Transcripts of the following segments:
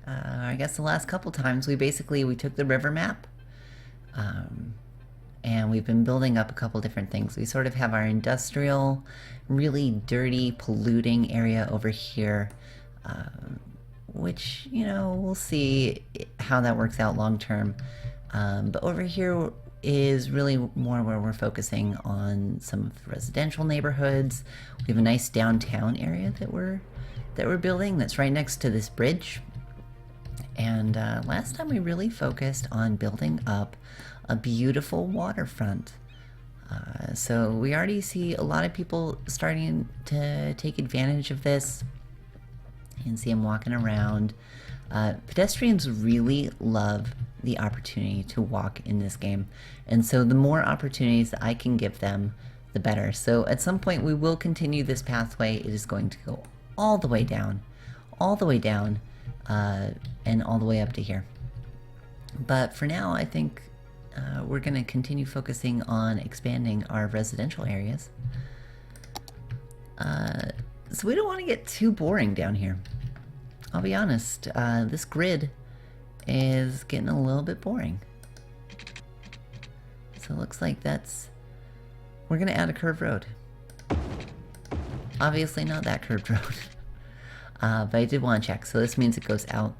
I guess the last couple times we took the river map, and we've been building up a couple different things. We sort of have our industrial, really dirty, polluting area over here, which, you know, we'll see how that works out long term. But over here is really more where we're focusing on some of the residential neighborhoods. We have a nice downtown area that we're building that's right next to this bridge. And last time we really focused on building up a beautiful waterfront. So we already see a lot of people starting to take advantage of this. You can see them walking around. Pedestrians really love the opportunity to walk in this game. And so the more opportunities that I can give them, the better. So at some point we will continue this pathway. It is going to go all the way down, and all the way up to here. But for now, I think we're going to continue focusing on expanding our residential areas. So we don't want to get too boring down here. I'll be honest, this grid is getting a little bit boring. So it looks like we're going to add a curved road. Obviously not that curved road. But I did want to check. So this means it goes out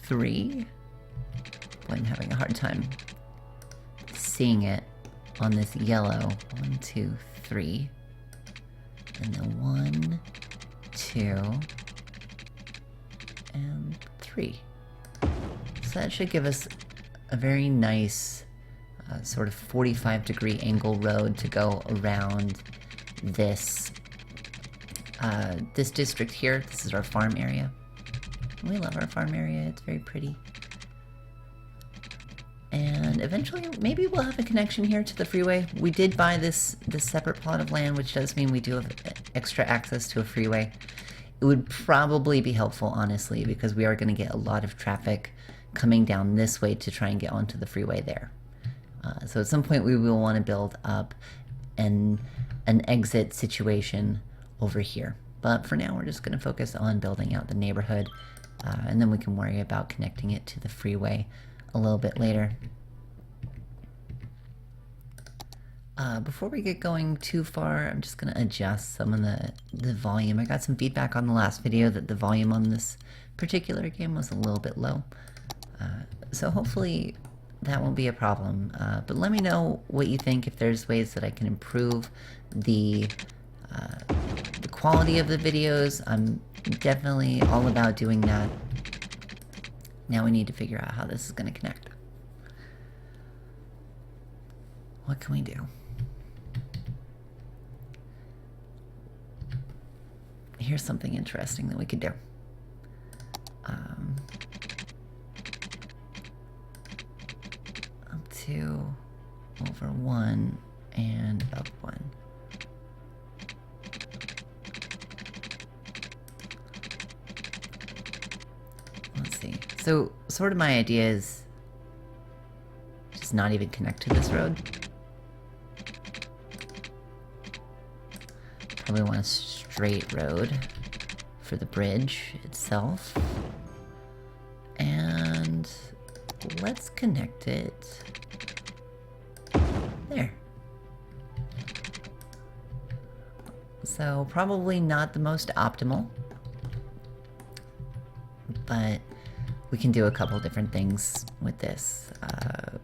3. Boy, I'm having a hard time seeing it on this yellow. 1, 2, 3. And then 1, 2, and 3. So that should give us a very nice sort of 45-degree angle road to go around this this district here. This is our farm area. We love our farm area. It's very pretty. And eventually, maybe we'll have a connection here to the freeway. We did buy this separate plot of land, which does mean we do have extra access to a freeway. It would probably be helpful, honestly, because we are going to get a lot of traffic coming down this way to try and get onto the freeway there. So at some point, we will want to build up an exit situation over here. But for now, we're just going to focus on building out the neighborhood, and then we can worry about connecting it to the freeway a little bit later. Before we get going too far, I'm just going to adjust some of the volume. I got some feedback on the last video that the volume on this particular game was a little bit low. So hopefully that won't be a problem. But let me know what you think, if there's ways that I can improve the quality of the videos. I'm definitely all about doing that. Now we need to figure out how this is going to connect. What can we do? Here's something interesting that we could do. Up 2, over 1, and up 1. Let's see. So, sort of my idea is just not even connect to this road. Probably want a straight road for the bridge itself. And let's connect it there. So probably not the most optimal, but we can do a couple different things with this.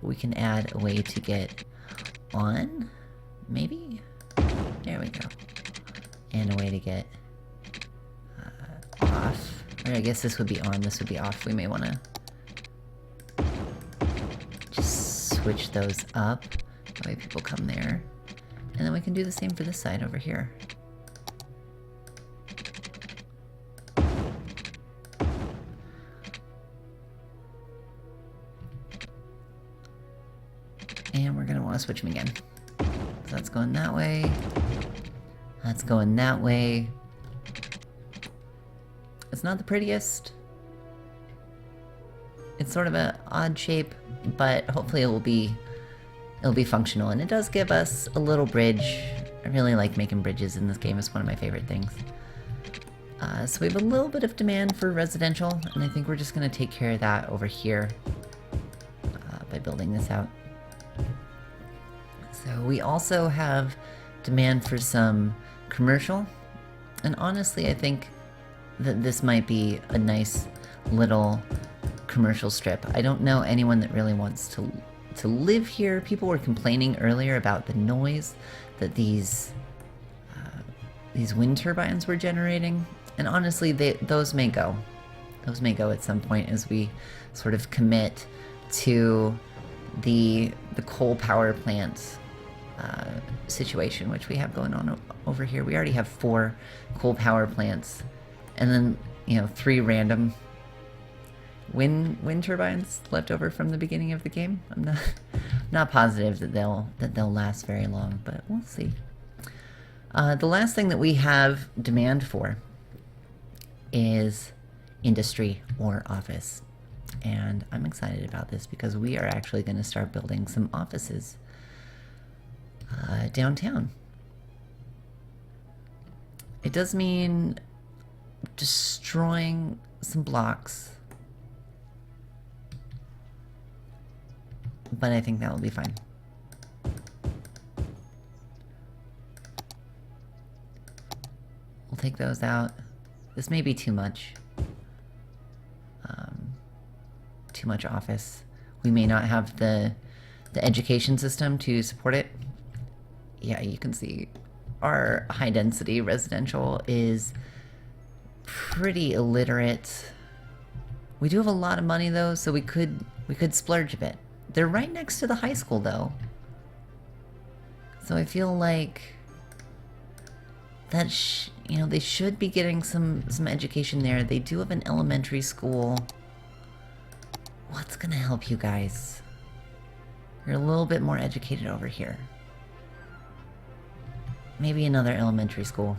We can add a way to get on, maybe? There we go. And a way to get off. Or I guess this would be on, this would be off. We may want to just switch those up. That way people come there. And then we can do the same for this side over here. And we're going to want to switch them again. So that's going that way. That's going that way. It's not the prettiest. It's sort of an odd shape, but hopefully it'll be functional. And it does give us a little bridge. I really like making bridges in this game. It's one of my favorite things. So we have a little bit of demand for residential, and I think we're just going to take care of that over here by building this out. So we also have demand for some commercial, and honestly I think that this might be a nice little commercial strip. I don't know anyone that really wants to live here. People were complaining earlier about the noise that these wind turbines were generating, and honestly those may go. Those may go at some point as we sort of commit to the coal power plant situation, which we have going on over here. We already have 4 coal power plants, and then, you know, 3 random wind turbines left over from the beginning of the game. I'm not positive that they'll last very long, but we'll see. The last thing that we have demand for is industry or office, and I'm excited about this because we are actually going to start building some offices downtown. It does mean destroying some blocks, but I think that will be fine. We'll take those out. This may be too much. Too much office. We may not have the education system to support it. Yeah, you can see our high density residential is pretty illiterate. We do have a lot of money though, so we could splurge a bit. They're right next to the high school though, so I feel like that you know, they should be getting some education there. They do have an elementary school. What's gonna help you guys? You're a little bit more educated over here. Maybe another elementary school.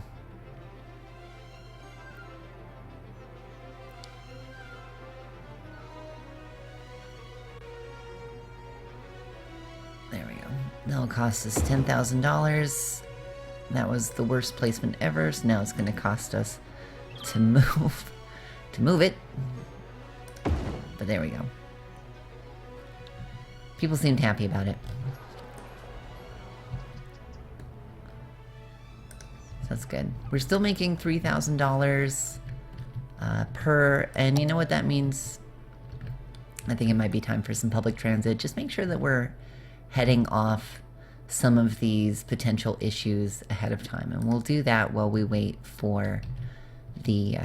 There we go. That'll cost us $10,000. That was the worst placement ever, so now it's going to cost us to move it. But there we go. People seemed happy about it. So that's good. We're still making $3,000 per, and you know what that means? I think it might be time for some public transit. Just make sure that we're heading off some of these potential issues ahead of time, and we'll do that while we wait for the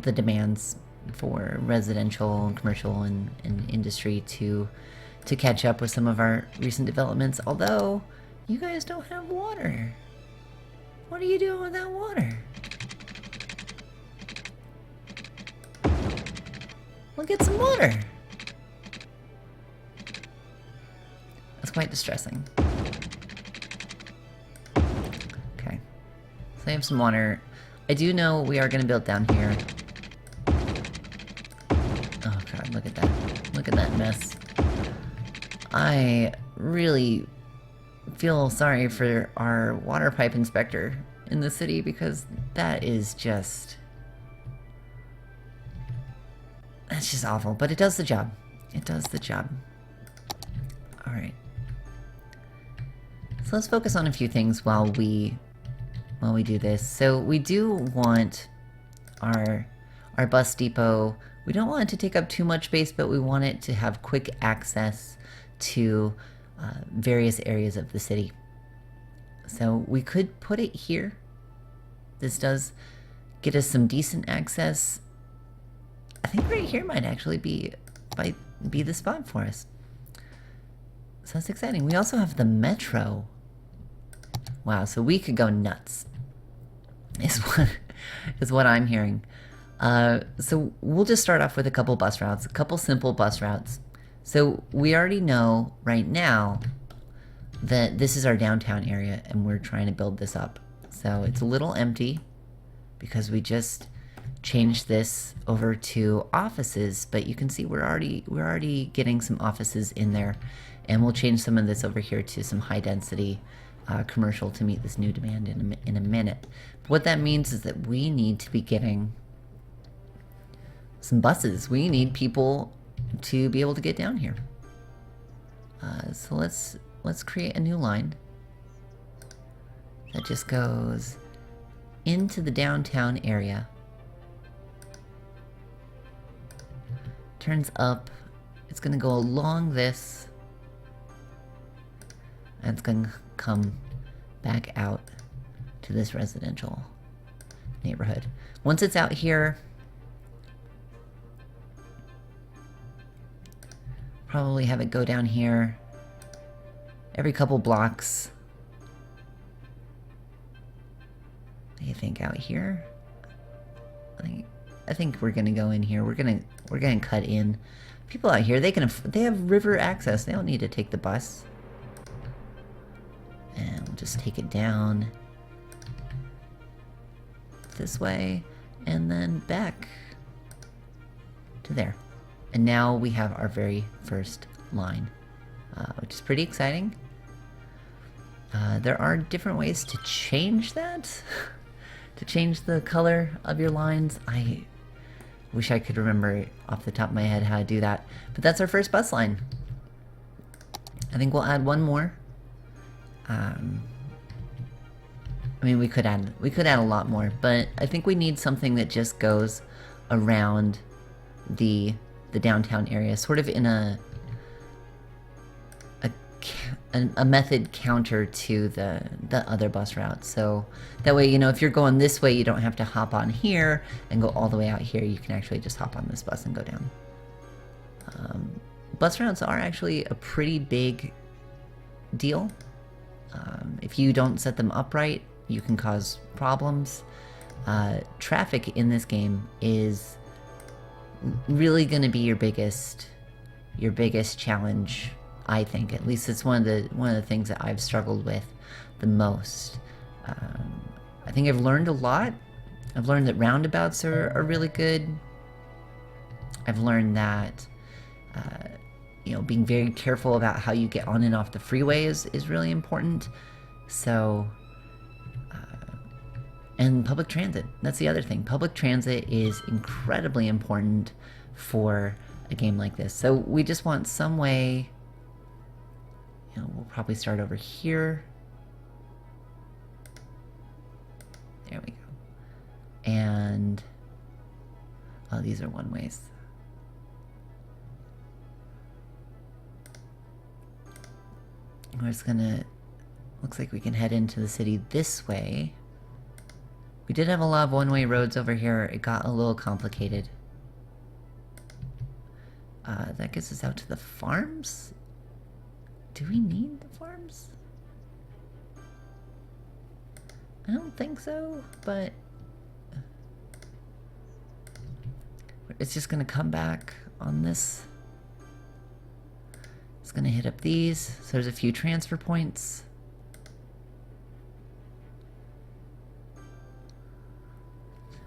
demands for residential and commercial and industry to catch up with some of our recent developments. Although you guys don't have water. What are you doing with that water? We'll get some water. That's quite distressing. Okay. So I have some water. I do know we are going to build down here. Oh god, look at that. Look at that mess. I really feel sorry for our water pipe inspector in the city, because that is just... that's just awful, but it does the job. It does the job. Alright. So let's focus on a few things while we do this. So we do want our bus depot, we don't want it to take up too much space, but we want it to have quick access to various areas of the city. So we could put it here. This does get us some decent access. I think right here might actually be the spot for us. So that's exciting. We also have the metro. Wow, so we could go nuts, is what I'm hearing. So we'll just start off with a couple bus routes, a couple simple bus routes. So we already know right now that this is our downtown area and we're trying to build this up. So it's a little empty because we just changed this over to offices, but you can see we're already getting some offices in there, and we'll change some of this over here to some high density commercial to meet this new demand in a minute. But what that means is that we need to be getting some buses. We need people to be able to get down here. So let's create a new line that just goes into the downtown area, turns up, it's gonna go along this, and it's gonna come back out to this residential neighborhood. Once it's out here, probably have it go down here every couple blocks. I think out here. I think we're gonna go in here. We're gonna cut in. People out here, they have river access. They don't need to take the bus. And we'll just take it down this way and then back to there. And now we have our very first line, which is pretty exciting. There are different ways to change that, to change the color of your lines. I wish I could remember off the top of my head how to do that. But that's our first bus line. I think we'll add one more. I mean, we could add a lot more, but I think we need something that just goes around the downtown area, sort of in a method counter to the other bus routes. So that way, you know, if you're going this way, you don't have to hop on here and go all the way out here. You can actually just hop on this bus and go down. Bus routes are actually a pretty big deal. If you don't set them up right, you can cause problems. Traffic in this game is really going to be your biggest challenge, I think. At least it's one of the things that I've struggled with the most. I think I've learned a lot. I've learned that roundabouts are really good. I've learned that you know, being very careful about how you get on and off the freeway is really important. So and public transit, that's the other thing. Public transit is incredibly important for a game like this. So we just want some way, you know, we'll probably start over here. There we go. And, oh, these are one ways. We're just gonna, looks like we can head into the city this way. We did have a lot of one-way roads over here. It got a little complicated. That gets us out to the farms? Do we need the farms? I don't think so, but it's just gonna come back on this. It's gonna hit up these, so there's a few transfer points.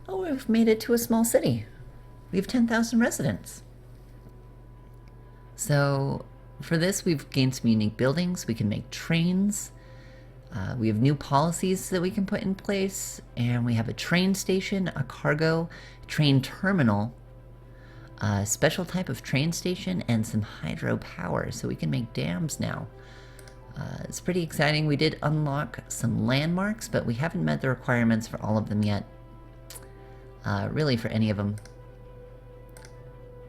Oh, we've made it to a small city. We have 10,000 residents. So for this, we've gained some unique buildings. We can make trains. We have new policies that we can put in place. And we have a train station, a cargo train terminal, a special type of train station, and some hydropower. So we can make dams now. It's pretty exciting. We did unlock some landmarks, but we haven't met the requirements for all of them yet. Really for any of them.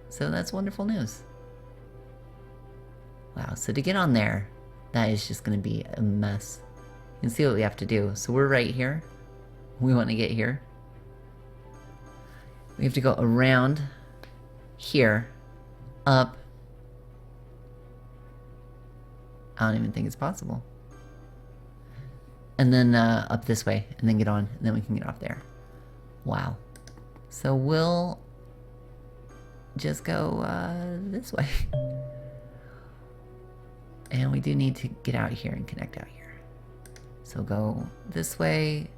So that's wonderful news. Wow, so to get on there, that is just going to be a mess. You can see what we have to do. So we're right here. We want to get here. We have to go around here, up. I don't even think it's possible. And then up this way, and then get on, and then we can get off there. Wow. So we'll just go this way. And we do need to get out here and connect out here. So go this way.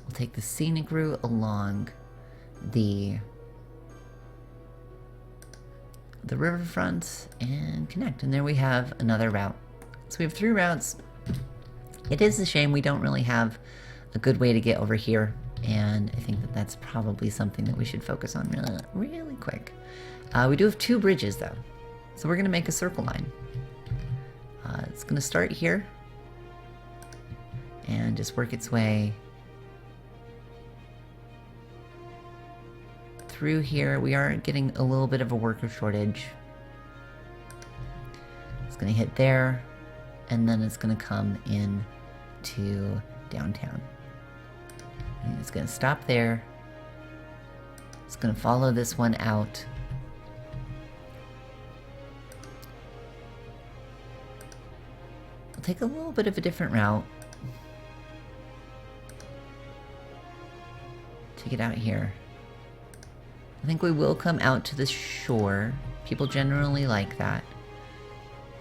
We'll take the scenic route along the riverfront and connect. And there we have another route. So we have 3 routes. It is a shame we don't really have a good way to get over here, and I think that that's probably something that we should focus on really quick. We do have 2 bridges though, so we're going to make a circle line. It's going to start here and just work its way through here. We are getting a little bit of a worker shortage. It's going to hit there, and then it's going to come in to downtown. And it's going to stop there. It's going to follow this one out. We'll take a little bit of a different route. Take it out here. I think we will come out to the shore. People generally like that.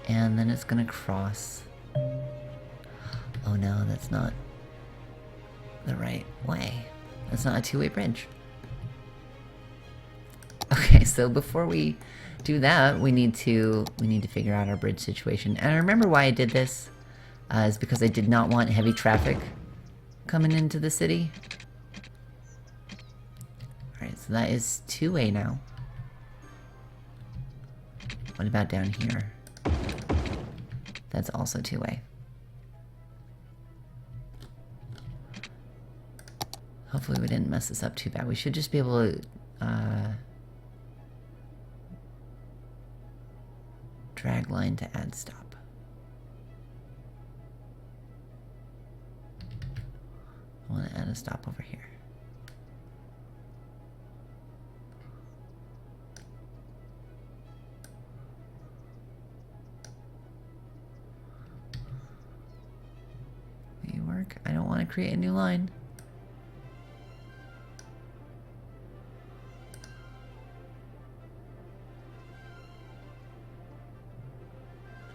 And then it's going to cross. Oh no, that's not the right way. That's not a 2-way bridge. Okay, so before we do that, we need to figure out our bridge situation. And I remember why I did this is because I did not want heavy traffic coming into the city. Alright, so that is 2-way now. What about down here? That's also 2-way. Hopefully we didn't mess this up too bad. We should just be able to drag line to add stop. I want to add a stop over here. Will you work? I don't want to create a new line.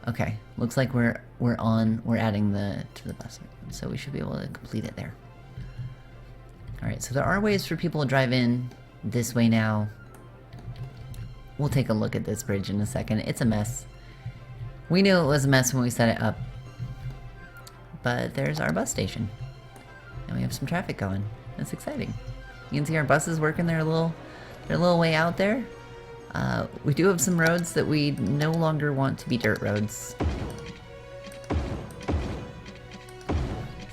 Okay, looks like we're adding to the bus, so we should be able to complete it there. All right, so there are ways for people to drive in this way now. We'll take a look at this bridge in a second. It's a mess. We knew it was a mess when we set it up, but there's our bus station, and we have some traffic going. That's exciting. You can see our buses working their little way out there. We do have some roads that we no longer want to be dirt roads.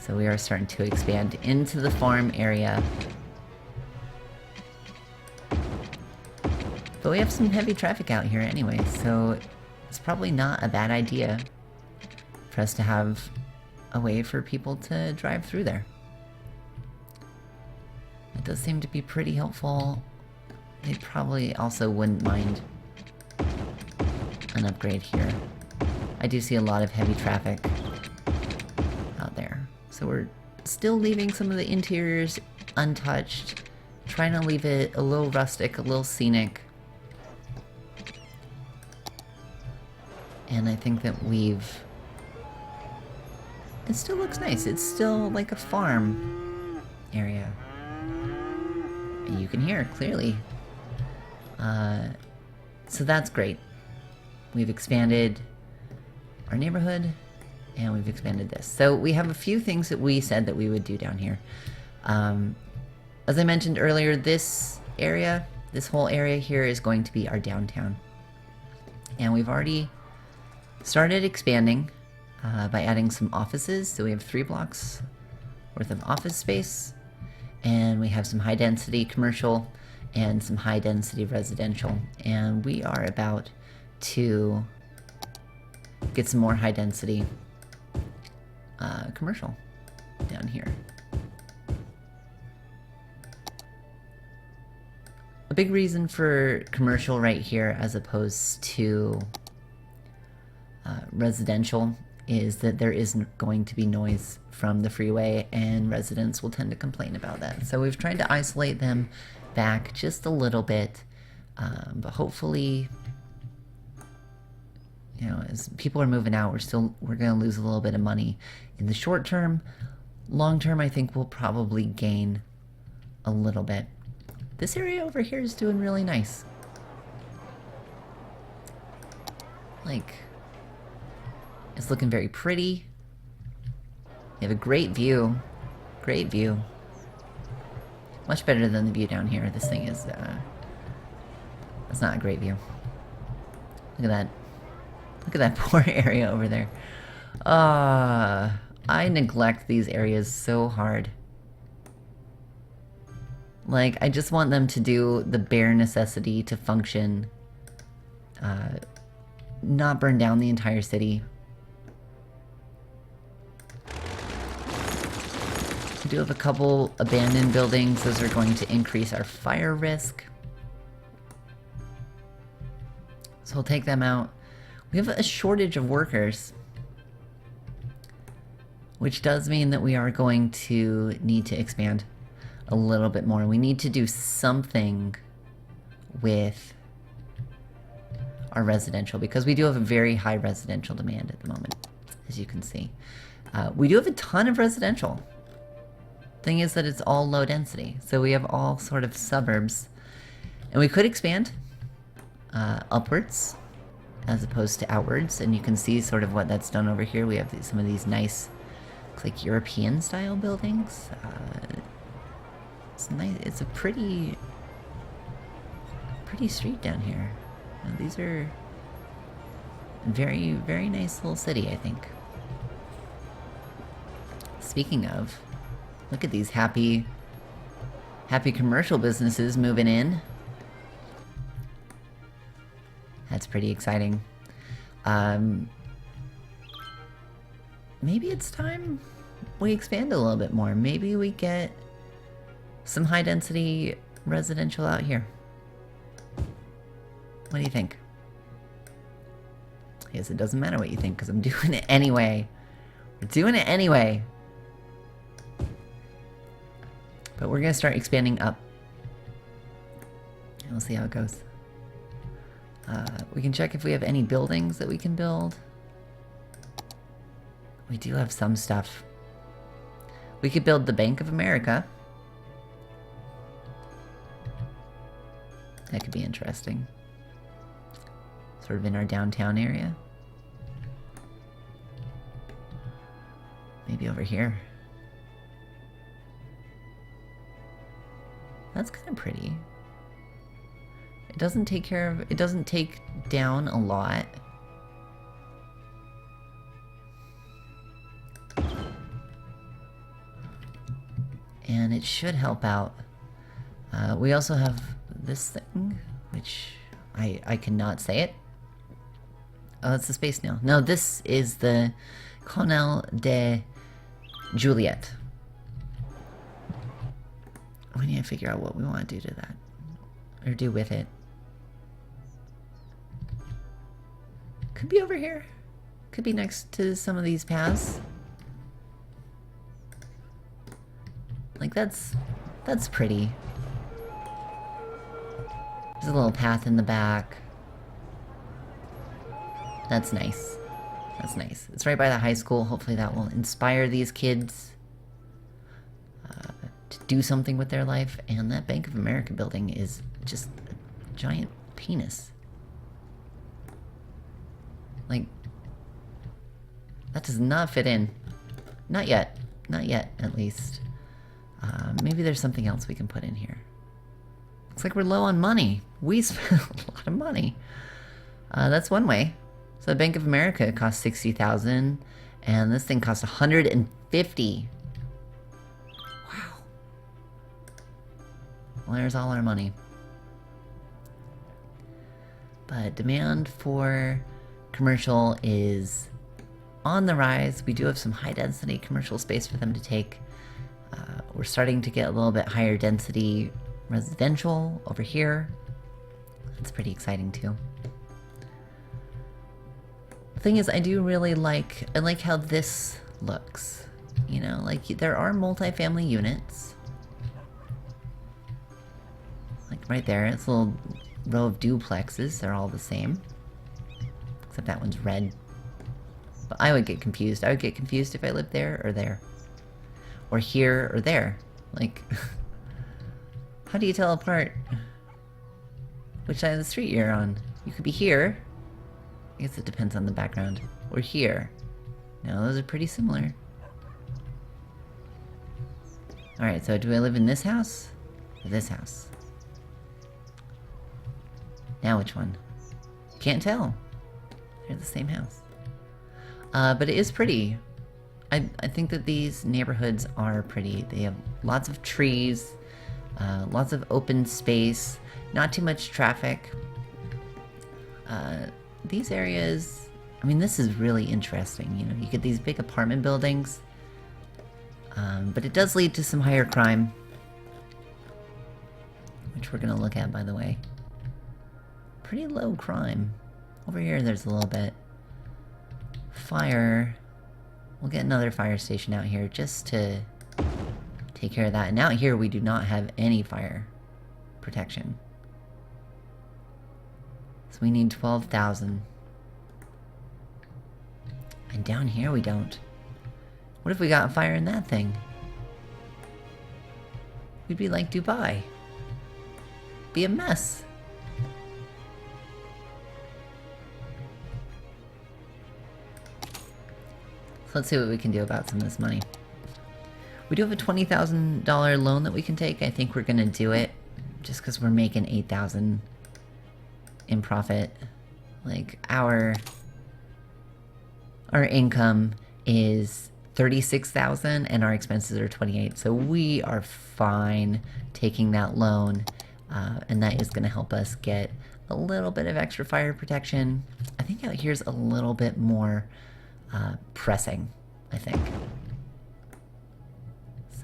So we are starting to expand into the farm area. But we have some heavy traffic out here anyway, so it's probably not a bad idea for us to have a way for people to drive through there. It does seem to be pretty helpful. They probably also wouldn't mind an upgrade here. I do see a lot of heavy traffic out there. So we're still leaving some of the interiors untouched, trying to leave it a little rustic, a little scenic. And I think that it still looks nice. It's still like a farm area. And you can hear it clearly. So that's great. We've expanded our neighborhood, and we've expanded this. So we have a few things that we said that we would do down here. As I mentioned earlier, this whole area here is going to be our downtown. And we've already started expanding by adding some offices. So we have 3 blocks worth of office space, and we have some high density commercial and some high density residential. And we are about to get some more high density commercial down here. A big reason for commercial right here as opposed to residential is that there isn't going to be noise from the freeway, and residents will tend to complain about that. So we've tried to isolate them back just a little bit, but hopefully, you know, as people are moving out, we're going to lose a little bit of money in the short term. Long term, I think we'll probably gain a little bit. This area over here is doing really nice. Like, it's looking very pretty. You have a great view. Great view. Much better than the view down here. This thing is, that's not a great view. Look at that. Look at that poor area over there. I neglect these areas so hard. Like, I just want them to do the bare necessity to function. Not burn down the entire city. We do have a couple abandoned buildings. Those are going to increase our fire risk. So we'll take them out. We have a shortage of workers, which does mean that we are going to need to expand a little bit more. We need to do something with our residential, because we do have a very high residential demand at the moment, as you can see. We do have a ton of residential. Thing is that it's all low density, so we have all sort of suburbs. And we could expand upwards as opposed to outwards, and you can see sort of what that's done over here. We have some of these nice, looks like European style buildings. It's nice. It's a pretty street down here. These are very, very nice little city, I think. Speaking of, look at these happy commercial businesses moving in. That's pretty exciting. Maybe it's time we expand a little bit more. Maybe we get some high density residential out here. What do you think? I guess it doesn't matter what you think, because I'm doing it anyway. We're doing it anyway. But we're gonna start expanding up. And we'll see how it goes. We can check if we have any buildings that we can build. We do have some stuff. We could build the Bank of America. That could be interesting. Sort of in our downtown area. Maybe over here. That's kind of pretty. It doesn't take care of, it doesn't take down a lot. And it should help out. We also have this thing, which I cannot say it. Oh, it's the Space Nail. No, this is the Colonel de Juliet. We need to figure out what we want to do to that. Or do with it. Could be over here. Could be next to some of these paths. Like, that's pretty. There's a little path in the back. That's nice. That's nice. It's right by the high school. Hopefully that will inspire these kids to do something with their life. And that Bank of America building is just a giant penis. Like, that does not fit in. Not yet. Not yet, at least. Maybe there's something else we can put in here. Looks like we're low on money. We spent a lot of money. That's one way. So the Bank of America costs $60,000, and this thing costs $150,000. Wow. Well, there's all our money. But demand for commercial is on the rise. We do have some high density commercial space for them to take. We're starting to get a little bit higher density residential over here. That's pretty exciting too. The thing is, I do really like how this looks. You know, like there are multifamily units. Like right there, it's a little row of duplexes. They're all the same. Except that one's red. But I would get confused. I would get confused if I lived there or there. Or here or there. Like, how do you tell apart which side of the street you're on? You could be here. I guess it depends on the background. Or here. No, those are pretty similar. Alright, so do I live in this house? Or this house? Now which one? Can't tell. They're the same house. But it is pretty. I think that these neighborhoods are pretty. They have lots of trees, lots of open space, not too much traffic. These areas, I mean, this is really interesting. You know, you get these big apartment buildings, but it does lead to some higher crime, which we're gonna look at, by the way. Pretty low crime. Over here, there's a little bit. Fire. We'll get another fire station out here just to take care of that. And out here, we do not have any fire protection. So we need 12,000. And down here, we don't. What if we got a fire in that thing? We'd be like Dubai. Be a mess. So let's see what we can do about some of this money. We do have a $20,000 loan that we can take. I think we're gonna do it just because we're making 8,000 in profit. Like our income is 36,000 and our expenses are 28. So we are fine taking that loan, and that is gonna help us get a little bit of extra fire protection. I think out here's a little bit more pressing, I think.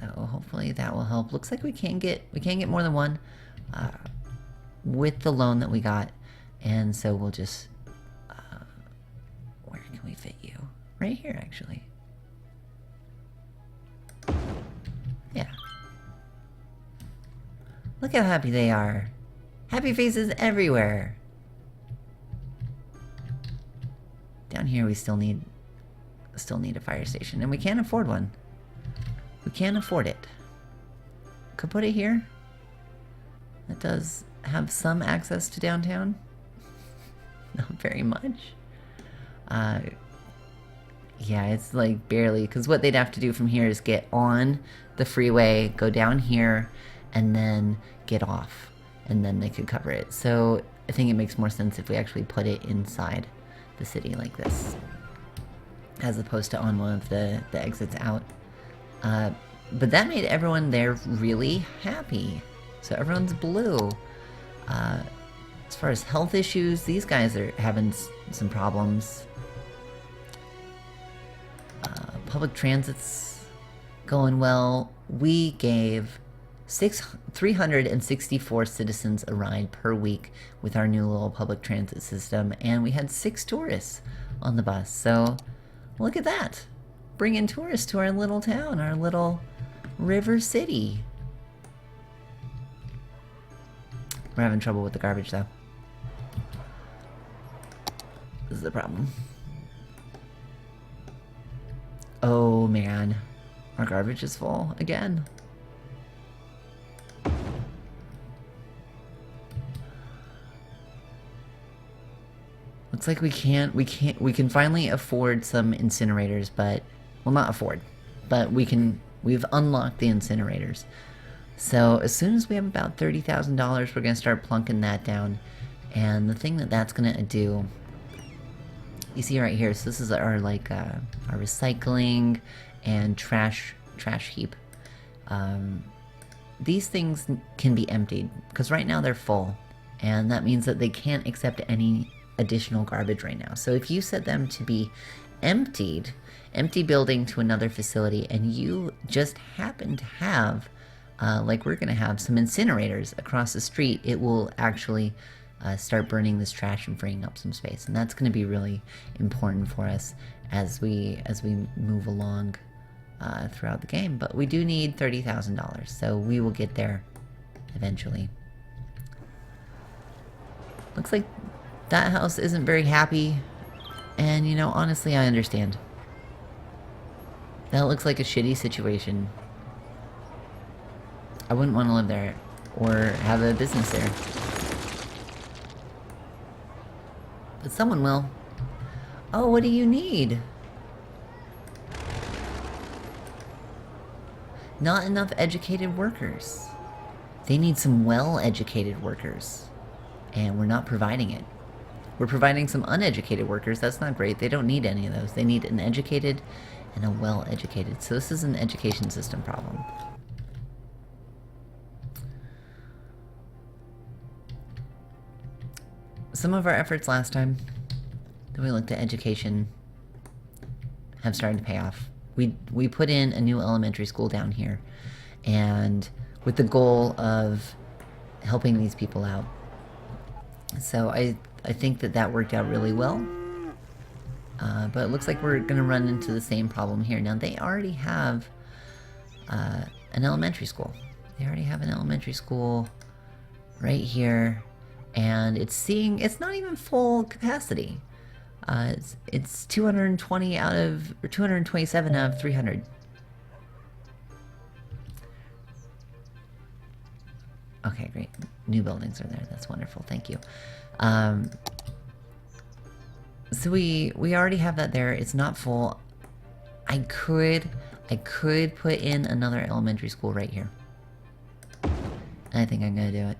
So hopefully that will help. Looks like we can get more than one with the loan that we got, and so we'll just where can we fit you? Right here, actually. Yeah. Look how happy they are. Happy faces everywhere. Down here we still need a fire station, and we can't afford one. We can't afford it. Could put it here. That does have some access to downtown. Not very much. Yeah, it's like barely, because what they'd have to do from here is get on the freeway, go down here, and then get off, and then they could cover it. So I think it makes more sense if we actually put it inside the city like this, as opposed to on one of the exits out. But that made everyone there really happy. So everyone's blue. As far as health issues, these guys are having some problems. Public transit's going well. We gave 364 citizens a ride per week with our new little public transit system, and we had 6 tourists on the bus. So look at that. Bringing tourists to our little town, our little river city. We're having trouble with the garbage, though. This is the problem. Oh, man. Our garbage is full again. Looks like we can finally afford some incinerators, but, well, not afford, but we've unlocked the incinerators. So as soon as we have about $30,000, we're gonna start plunking that down. And the thing that's gonna do, you see right here, so this is our our recycling and trash heap. These things can be emptied, because right now they're full, and that means that they can't accept any additional garbage right now. So if you set them to be emptied, empty building to another facility, and you just happen to have, like we're gonna have some incinerators across the street, it will actually start burning this trash and freeing up some space. And that's gonna be really important for us as we move along throughout the game. But we do need $30,000, so we will get there eventually. Looks like that house isn't very happy, and you know, honestly, I understand. That looks like a shitty situation. I wouldn't want to live there or have a business there. But someone will. Oh, what do you need? Not enough educated workers. They need some well-educated workers, and we're not providing it. We're providing some uneducated workers. That's not great. They don't need any of those. They need an educated and a well-educated. So this is an education system problem. Some of our efforts last time that we looked at education have started to pay off. We put in a new elementary school down here, and with the goal of helping these people out. So I think that worked out really well. But it looks like we're going to run into the same problem here. Now, they already have an elementary school. They already have an elementary school right here. And it's not even full capacity. It's 220 out of, or 227 out of 300. Okay, great. New buildings are there. That's wonderful. Thank you. So we already have that there. It's not full. I could put in another elementary school right here. I think I'm gonna do it.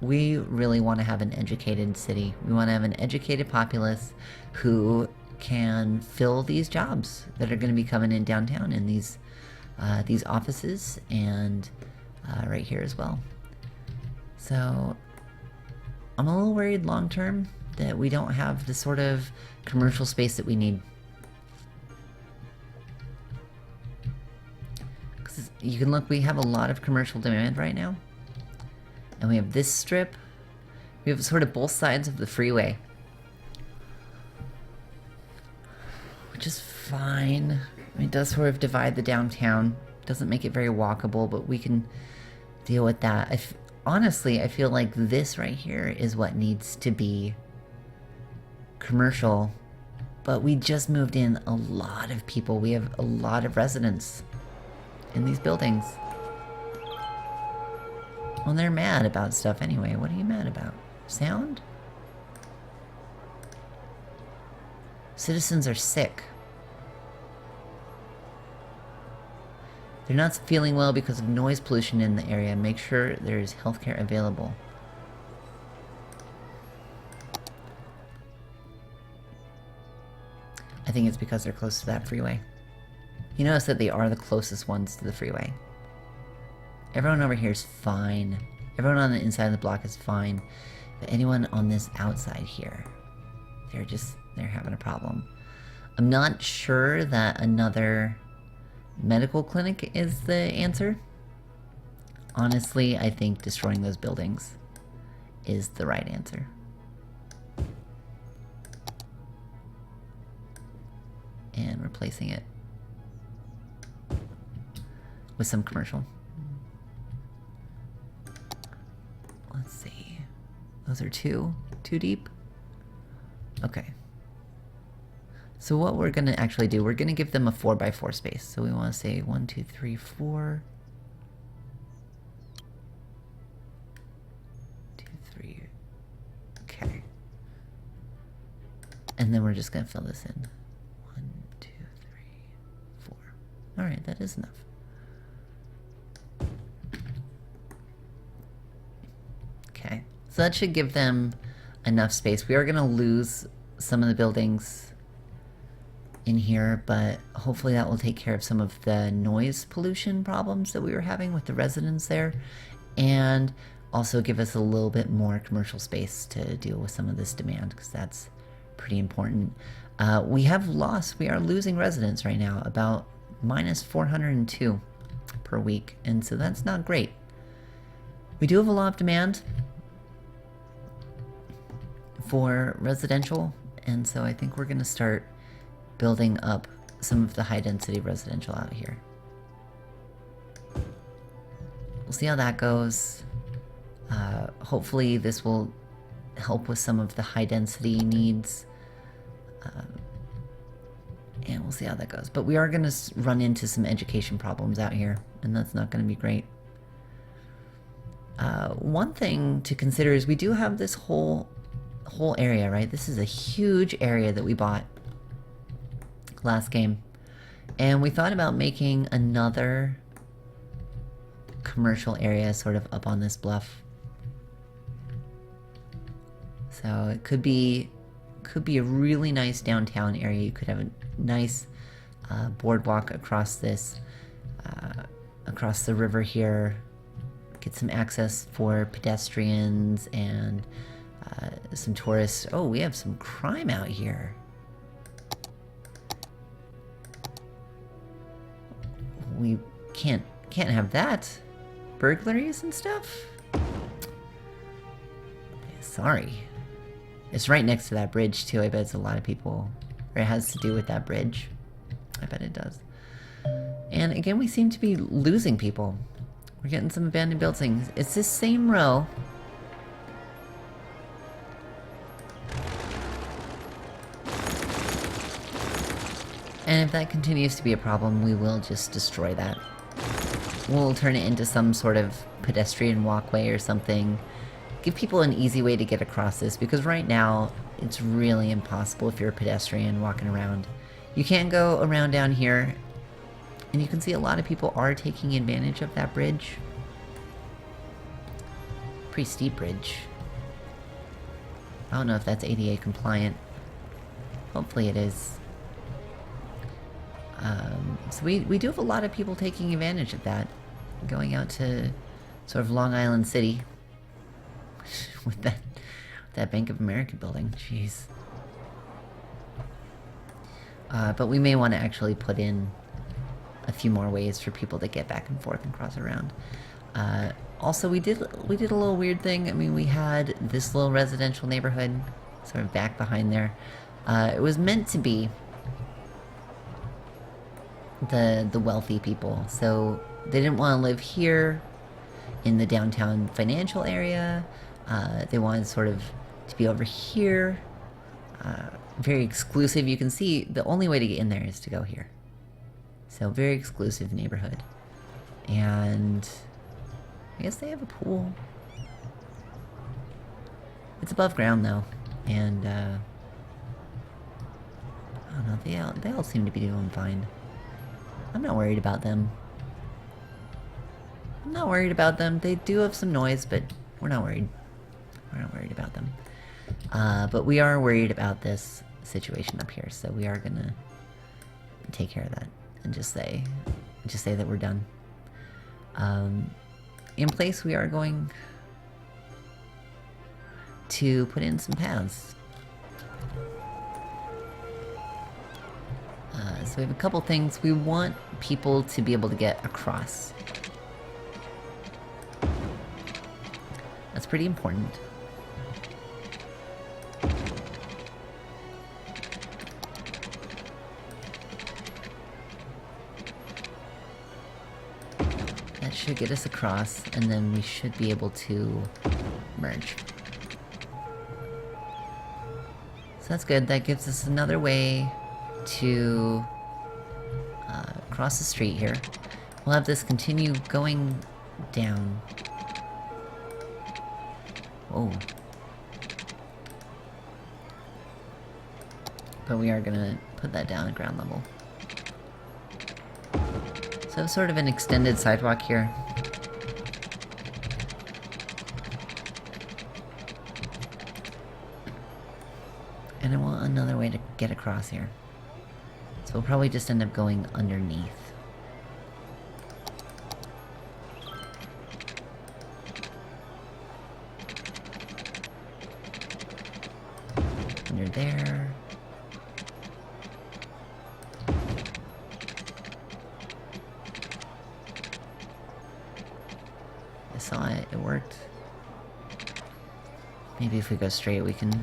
We really want to have an educated city. We want to have an educated populace who can fill these jobs that are going to be coming in downtown in these offices and right here as well. So I'm a little worried long term that we don't have the sort of commercial space that we need. Because you can look, we have a lot of commercial demand right now. And we have this strip. We have sort of both sides of the freeway. Which is fine. I mean, it does sort of divide the downtown. Doesn't make it very walkable, but we can deal with that. Honestly, I feel like this right here is what needs to be commercial. But we just moved in a lot of people. We have a lot of residents in these buildings. Well, they're mad about stuff anyway. What are you mad about? Sound? Citizens are sick. They're not feeling well because of noise pollution in the area. Make sure there is healthcare available. I think it's because they're close to that freeway. You notice that they are the closest ones to the freeway. Everyone over here is fine. Everyone on the inside of the block is fine. But anyone on this outside here, they're having a problem. I'm not sure that another medical clinic is the answer. Honestly, I think destroying those buildings is the right answer. And replacing it with some commercial. Let's see. Those are too deep? Okay. So what we're gonna actually do, we're gonna give them a 4x4 space. So we wanna say 1, 2, 3, 4. 2, 3. Okay. And then we're just gonna fill this in. 1, 2, 3, 4. Alright, that is enough. Okay, so that should give them enough space. We are going to lose some of the buildings in here, but hopefully that will take care of some of the noise pollution problems that we were having with the residents there, and also give us a little bit more commercial space to deal with some of this demand, because that's pretty important. We are losing residents right now, about minus 402 per week, and so that's not great. We do have a lot of demand for residential, and so I think we're going to start building up some of the high-density residential out here. We'll see how that goes. Hopefully this will help with some of the high-density needs. And we'll see how that goes. But we are going to run into some education problems out here, and that's not going to be great. One thing to consider is we do have this whole area, right? This is a huge area that we bought last game. And we thought about making another commercial area sort of up on this bluff. So it could be a really nice downtown area. You could have a nice boardwalk across this, across the river here. Get some access for pedestrians and some tourists. Oh, we have some crime out here. We can't have that. Burglaries and stuff? Sorry. It's right next to that bridge too. I bet it's a lot of people, or it has to do with that bridge. I bet it does. And again, we seem to be losing people. We're getting some abandoned buildings. It's this same row. And if that continues to be a problem, we will just destroy that. We'll turn it into some sort of pedestrian walkway or something. Give people an easy way to get across this, because right now, it's really impossible if you're a pedestrian walking around. You can't go around down here, and you can see a lot of people are taking advantage of that bridge. Pretty steep bridge. I don't know if that's ADA compliant. Hopefully it is. So we do have a lot of people taking advantage of that. Going out to sort of Long Island City. with that Bank of America building. Jeez. But we may want to actually put in a few more ways for people to get back and forth and cross around. Also, we did a little weird thing. I mean, we had this little residential neighborhood sort of back behind there. It was meant to be the wealthy people, so they didn't want to live here in the downtown financial area. They wanted sort of to be over here. Very exclusive. You can see the only way to get in there is to go here. So very exclusive neighborhood. And I guess they have a pool. It's above ground though. And I don't know, they all seem to be doing fine. I'm not worried about them. I'm not worried about them. They do have some noise, but we're not worried. We're not worried about them. But we are worried about this situation up here, so we are gonna take care of that and just say that we're done. In place, we are going to put in some paths. So we have a couple things. We want people to be able to get across. That's pretty important. That should get us across, and then we should be able to merge. So that's good. That gives us another way to cross the street here. We'll have this continue going down. Whoa. But we are gonna put that down at ground level. So sort of an extended sidewalk here. And I want another way to get across here. So we'll probably just end up going underneath. Under there. I saw it, it worked. Maybe if we go straight we can...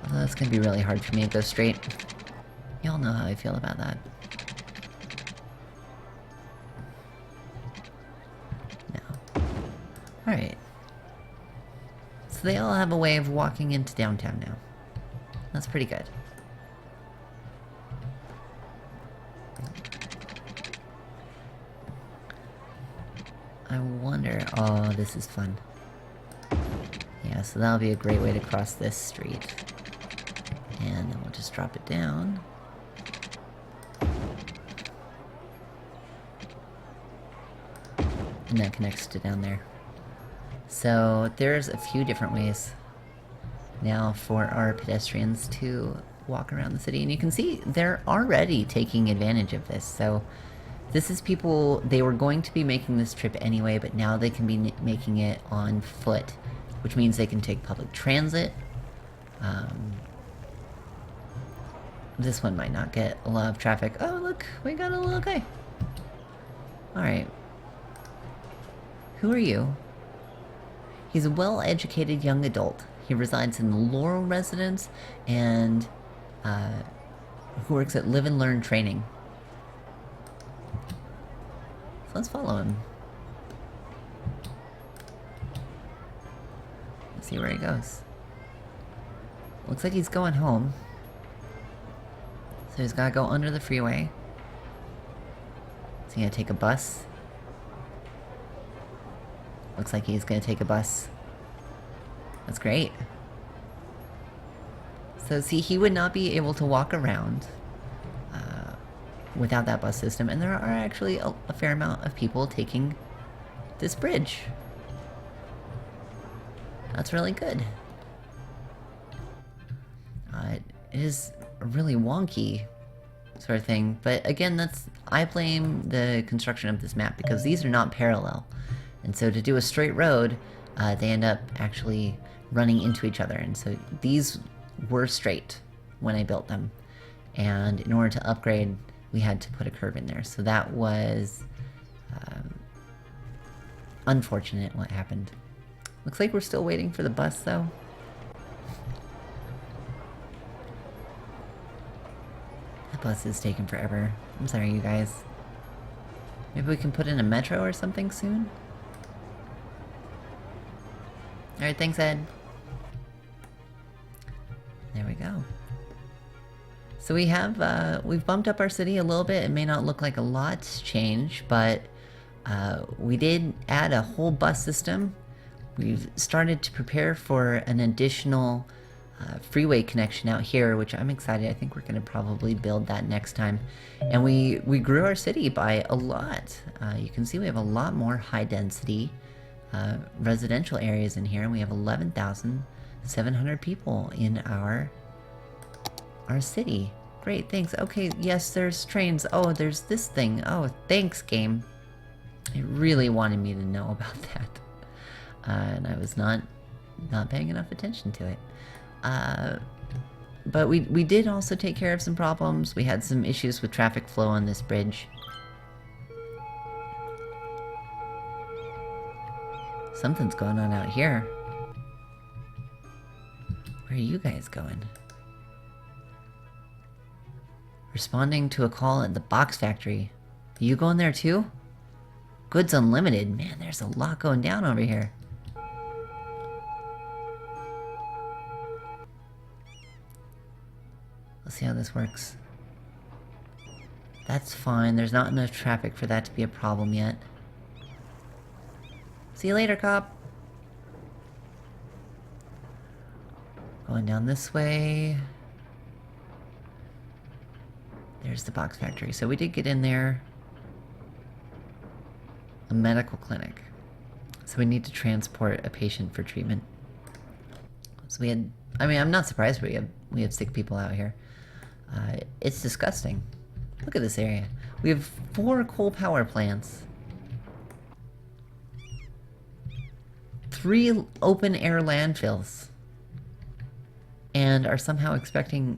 Although it's gonna be really hard for me to go straight. Y'all know how I feel about that. No. Alright. So they all have a way of walking into downtown now. That's pretty good. I wonder... Oh, this is fun. Yeah, so that'll be a great way to cross this street. And then we'll just drop it down. and that connects to down there. So there's a few different ways now for our pedestrians to walk around the city, and you can see they're already taking advantage of this. So this is people, they were going to be making this trip anyway, but now they can be making it on foot, which means they can take public transit. This one might not get a lot of traffic. Oh, look, we got a little guy. Alright. Who are you? He's a well-educated young adult. He resides in the Laurel residence and who works at Live and Learn Training. So let's follow him. Let's see where he goes. Looks like he's going home. So he's gotta go under the freeway. Is he gonna take a bus? Looks like he's gonna take a bus. That's great. So see, he would not be able to walk around without that bus system, and there are actually a fair amount of people taking this bridge. That's really good. It is a really wonky sort of thing, but again, I blame the construction of this map because these are not parallel. And so to do a straight road, they end up actually running into each other. And so these were straight when I built them. And in order to upgrade, we had to put a curve in there. So that was unfortunate what happened. Looks like we're still waiting for the bus though. The bus is taking forever. I'm sorry, you guys. Maybe we can put in a metro or something soon? Alright, thanks, Ed. There we go. So we have, we've bumped up our city a little bit. It may not look like a lot's changed, but we did add a whole bus system. We've started to prepare for an additional freeway connection out here, which I'm excited. I think we're going to probably build that next time. And we grew our city by a lot. You can see we have a lot more high density residential areas in here, and we have 11,700 people in our city. Great, thanks. Okay, yes, there's trains. Oh, there's this thing. Oh, thanks, game. It really wanted me to know about that. And I was not paying enough attention to it. But we did also take care of some problems. We had some issues with traffic flow on this bridge. Something's going on out here. Where are you guys going? Responding to a call at the box factory. Are you going there too? Goods Unlimited. Man, there's a lot going down over here. Let's see how this works. That's fine. There's not enough traffic for that to be a problem yet. See you later, cop. Going down this way. There's the box factory. So we did get in there. A medical clinic. So we need to transport a patient for treatment. So we had... I mean, I'm not surprised we have sick people out here. It's disgusting. Look at this area. We have 4 coal power plants. 3 open-air landfills. And are somehow expecting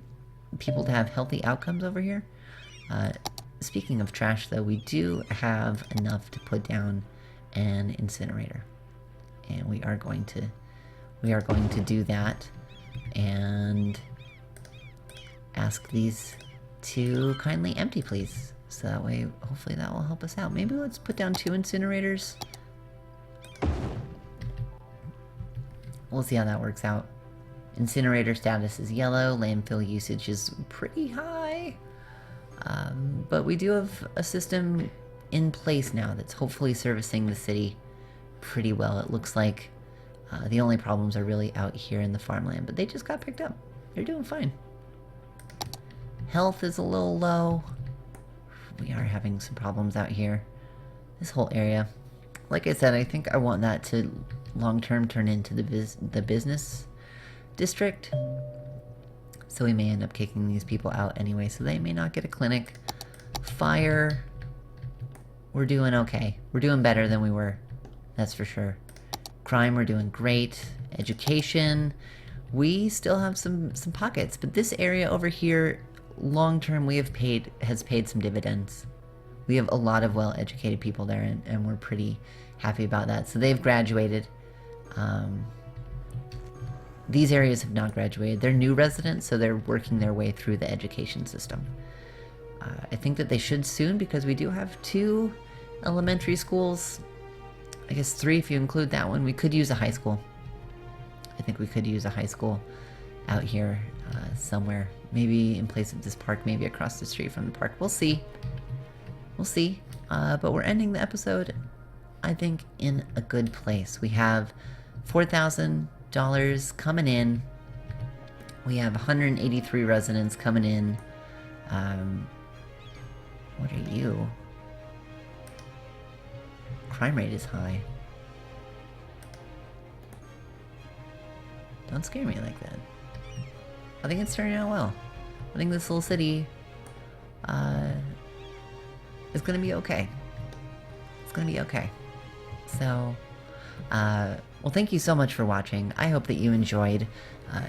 people to have healthy outcomes over here? Speaking of trash, though, we do have enough to put down an incinerator. And we are going to do that. And ask these to kindly empty, please. So that way, hopefully that will help us out. Maybe let's put down 2 incinerators. We'll see how that works out. Incinerator status is yellow. Landfill usage is pretty high. But we do have a system in place now that's hopefully servicing the city pretty well. It looks like the only problems are really out here in the farmland, but they just got picked up. They're doing fine. Health is a little low. We are having some problems out here. This whole area. like I said, I think I want that to long-term turn into the business district. So we may end up kicking these people out anyway, so they may not get a clinic. Fire. We're doing okay. We're doing better than we were. That's for sure. Crime, we're doing great. Education. We still have some pockets, but this area over here, long-term, has paid some dividends. We have a lot of well-educated people there, and we're pretty happy about that. So they've graduated. These areas have not graduated. They're new residents, so they're working their way through the education system. I think that they should soon, because we do have 2 elementary schools. I guess 3 if you include that one. We could use a high school. I think we could use a high school out here somewhere. Maybe in place of this park, maybe across the street from the park. We'll see. We'll see. But we're ending the episode, I think, in a good place. We have $4,000 coming in. We have 183 residents coming in. What are you? Crime rate is high. Don't scare me like that. I think it's turning out well. I think this little city is gonna be okay. It's gonna be okay. So, well, thank you so much for watching. I hope that you enjoyed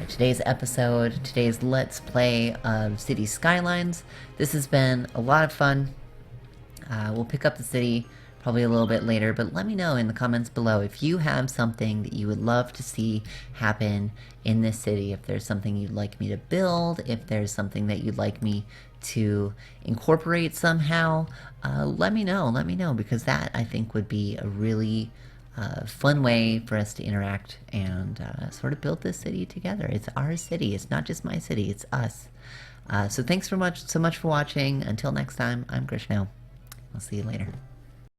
today's episode, today's Let's Play of City Skylines. This has been a lot of fun. We'll pick up the city probably a little bit later, but let me know in the comments below if you have something that you would love to see happen in this city, if there's something you'd like me to build, if there's something that you'd like me to incorporate somehow. Let me know, because that, I think, would be a really fun way for us to interact and sort of build this city together. It's our city. It's not just my city. It's us. So thanks so much for watching. Until next time, I'm Grishno. I'll see you later.